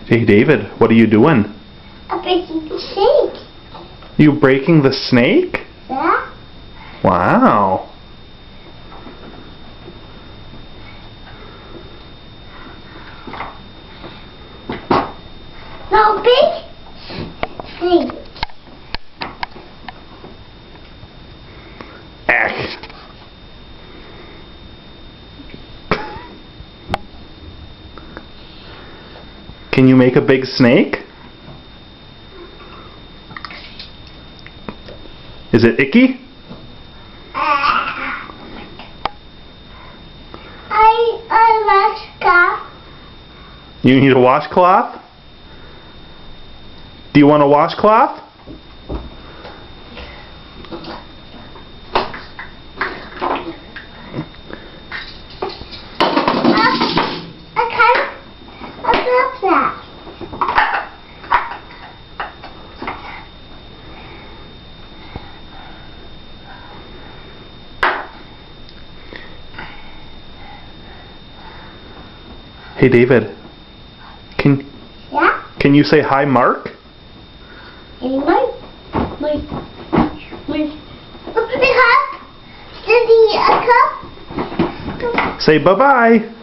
Hey David, what are you doing? I'm breaking the snake. You breaking the snake? Yeah? Wow. No, big snake. Ack. Can you make a big snake? Is it icky? I washcloth. You need a washcloth? Do you want a washcloth? I love that. Hey David, Yeah? can you say hi Mark? Hey, Mike. The cup. The cup. Say bye-bye.